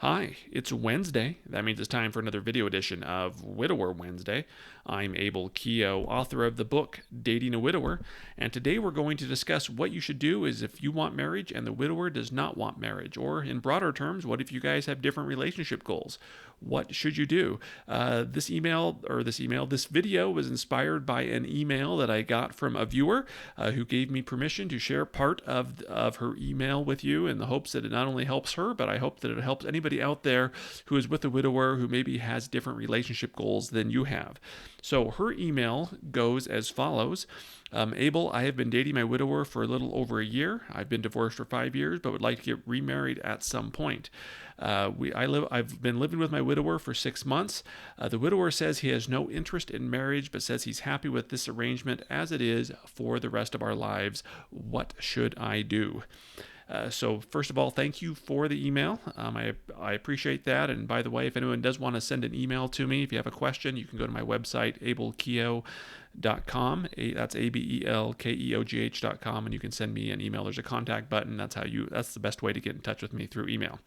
Hi, it's Wednesday. That means it's time for another video edition of Widower Wednesday. I'm Abel Keogh, author of the book Dating a Widower, and today we're going to discuss what you should do is if you want marriage and the widower does not want marriage, or in broader terms, what if you guys have different relationship goals? What should you do? This video was inspired by an email that I got from a viewer who gave me permission to share part of her email with you in the hopes that it not only helps her, but I hope that it helps anybody out there who is with a widower who maybe has different relationship goals than you have. So her email goes as follows. Abel, I have been dating my widower for a little over a year. I've been divorced for 5 years, but would like to get remarried at some point. I've been living with my widower for 6 months. The widower says he has no interest in marriage, but says he's happy with this arrangement as it is for the rest of our lives. What should I do? So first of all, thank you for the email. I appreciate that. And by the way, if anyone does want to send an email to me, if you have a question, you can go to my website, abelkeogh.com. That's ABELKEOGH.com, and you can send me an email. There's a contact button. That's the best way to get in touch with me, through email.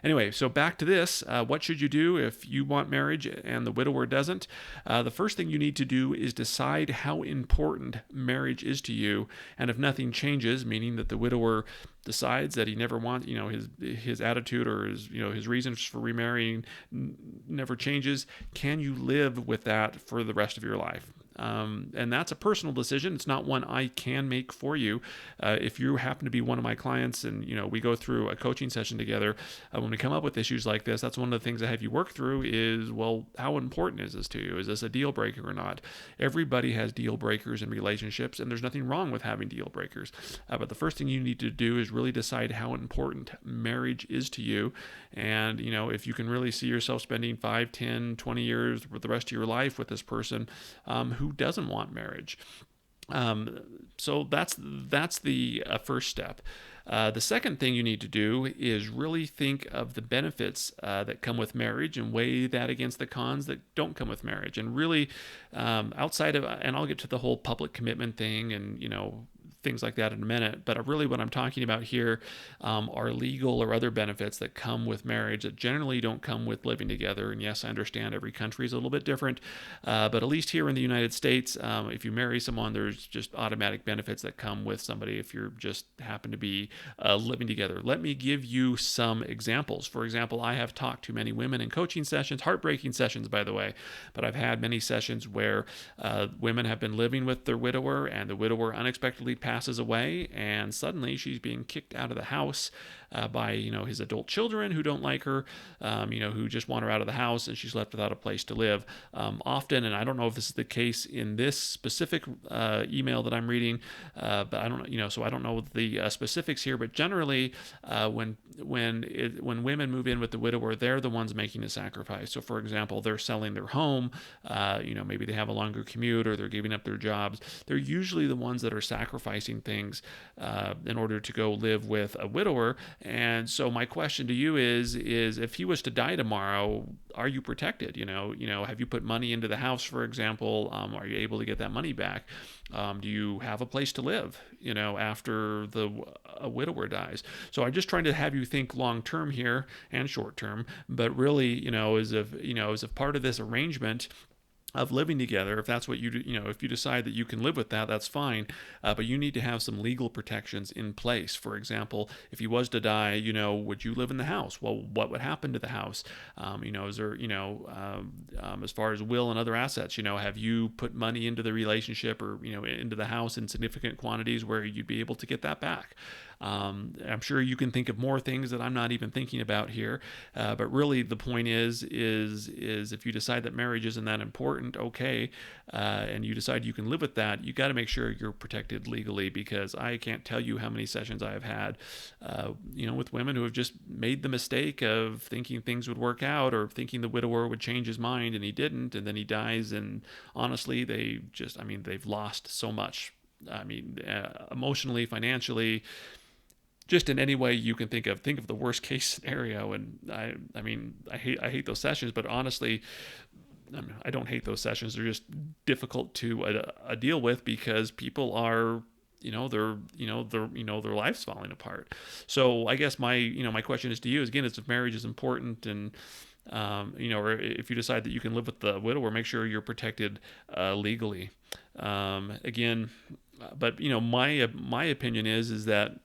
Anyway, so back to this. What should you do if you want marriage and the widower doesn't? The first thing you need to do is decide how important marriage is to you. And if nothing changes, meaning that the widower decides that he never wants, his attitude or his reasons for remarrying never changes, can you live with that for the rest of your life? And that's a personal decision. It's not one I can make for you. If you happen to be one of my clients and, we go through a coaching session together, when we come up with issues like this, that's one of the things I have you work through is, well, how important is this to you? Is this a deal breaker or not? Everybody has deal breakers in relationships, and there's nothing wrong with having deal breakers. But the first thing you need to do is really decide how important marriage is to you. And, if you can really see yourself spending 5, 10, 20 years with the rest of your life with this person, who doesn't want marriage. So that's the first step. The second thing you need to do is really think of the benefits that come with marriage and weigh that against the cons that don't come with marriage. And really, outside of, and I'll get to the whole public commitment thing and, things like that in a minute. But really what I'm talking about here are legal or other benefits that come with marriage that generally don't come with living together. And yes, I understand every country is a little bit different, but at least here in the United States, if you marry someone, there's just automatic benefits that come with somebody if you're just happen to be living together. Let me give you some examples. For example, I have talked to many women in coaching sessions, heartbreaking sessions, by the way, but I've had many sessions where women have been living with their widower and the widower unexpectedly passes away, and suddenly she's being kicked out of the house by his adult children who don't like her, who just want her out of the house, and she's left without a place to live. Often, and I don't know if this is the case in this specific email that I'm reading, but I don't so I don't know the specifics here. But generally, when women move in with the widower, they're the ones making a sacrifice. So, for example, they're selling their home. Maybe they have a longer commute or they're giving up their jobs. They're usually the ones that are sacrificing things in order to go live with a widower. And so my question to you is if he was to die tomorrow, are you protected? Have you put money into the house, for example? Are you able to get that money back? Do you have a place to live, after a widower dies? So I'm just trying to have you think long term here and short term, but really, as if part of this arrangement of living together, if that's what you do, if you decide that you can live with that, that's fine. But you need to have some legal protections in place. For example, if he was to die, would you live in the house? Well, what would happen to the house? Is there, as far as will and other assets, have you put money into the relationship or, into the house in significant quantities where you'd be able to get that back? I'm sure you can think of more things that I'm not even thinking about here. But really the point is if you decide that marriage isn't that important, okay, and you decide you can live with that, you got to make sure you're protected legally, because I can't tell you how many sessions I have had, with women who have just made the mistake of thinking things would work out or thinking the widower would change his mind, and he didn't, and then he dies. And honestly, they've lost so much. Emotionally, financially, just in any way you can think of the worst case scenario. And I hate those sessions, but honestly, I don't hate those sessions. They're just difficult to deal with, because people are their life's falling apart. So I guess my question is to you is, again, is if marriage is important, and or if you decide that you can live with the widower, make sure you're protected legally. Again, but my opinion is that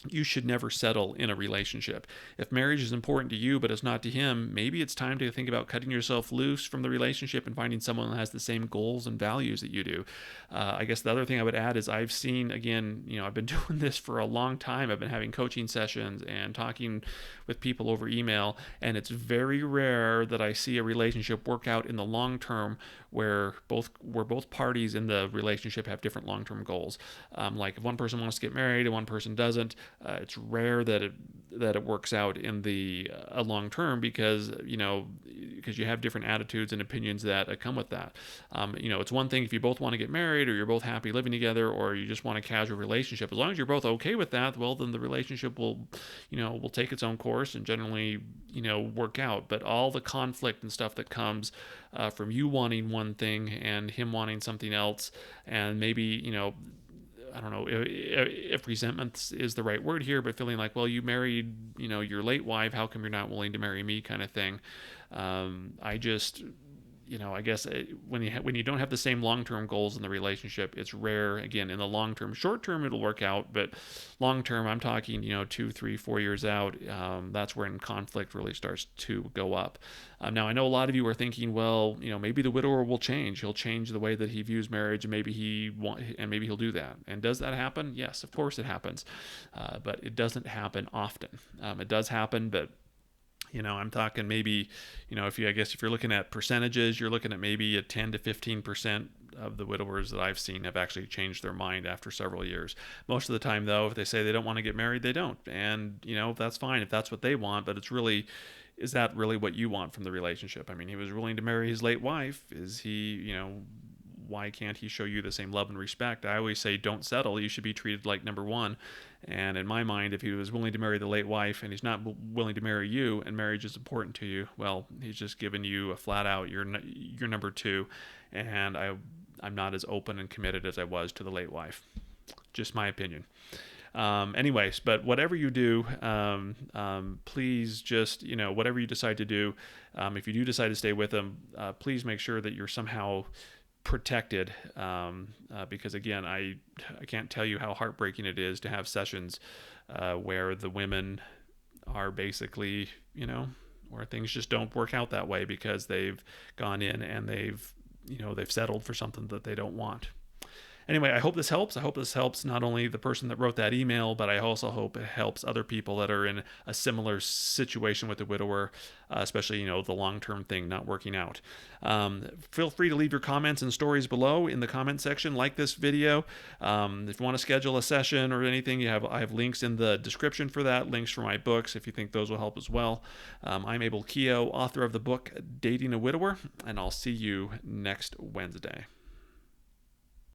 you should never settle in a relationship. If marriage is important to you, but it's not to him, maybe it's time to think about cutting yourself loose from the relationship and finding someone that has the same goals and values that you do. I guess the other thing I would add is I've seen, again, I've been doing this for a long time. I've been having coaching sessions and talking with people over email, and it's very rare that I see a relationship work out in the long term where both parties in the relationship have different long-term goals. Like if one person wants to get married and one person doesn't, it's rare that it works out in the long term, because you have different attitudes and opinions that come with that. It's one thing if you both want to get married, or you're both happy living together, or you just want a casual relationship. As long as you're both okay with that, well, then the relationship will take its own course and generally work out. But all the conflict and stuff that comes from you wanting one thing and him wanting something else, and maybe I don't know if resentment is the right word here, but feeling like, well, you married, your late wife, how come you're not willing to marry me, kind of thing. I guess when you don't have the same long-term goals in the relationship, it's rare. Again, in the long term, short term it'll work out, but long term, I'm talking 2, 3, 4 years out. That's when conflict really starts to go up. Now I know a lot of you are thinking, well, maybe the widower will change. He'll change the way that he views marriage, and maybe he'll do that. And does that happen? Yes, of course it happens, but it doesn't happen often. It does happen, but I'm talking maybe, if you're looking at percentages, you're looking at maybe a 10 to 15% of the widowers that I've seen have actually changed their mind after several years. Most of the time, though, if they say they don't want to get married, they don't. And, that's fine if that's what they want, but is that really what you want from the relationship? I mean, he was willing to marry his late wife. Is he, why can't he show you the same love and respect? I always say, don't settle. You should be treated like number one. And in my mind, if he was willing to marry the late wife and he's not willing to marry you, and marriage is important to you, well, he's just giving you a flat out, you're number two. And I'm not as open and committed as I was to the late wife. Just my opinion. Anyways, but whatever you do, please just, whatever you decide to do, if you do decide to stay with him, please make sure that you're somehow protected, because again, I can't tell you how heartbreaking it is to have sessions where the women are basically, where things just don't work out that way because they've gone in and they've settled for something that they don't want. Anyway, I hope this helps. I hope this helps not only the person that wrote that email, but I also hope it helps other people that are in a similar situation with the widower, especially, the long-term thing not working out. Feel free to leave your comments and stories below in the comment section. Like this video. If you want to schedule a session or anything, I have links in the description for that, links for my books if you think those will help as well. I'm Abel Keogh, author of the book Dating a Widower, and I'll see you next Wednesday.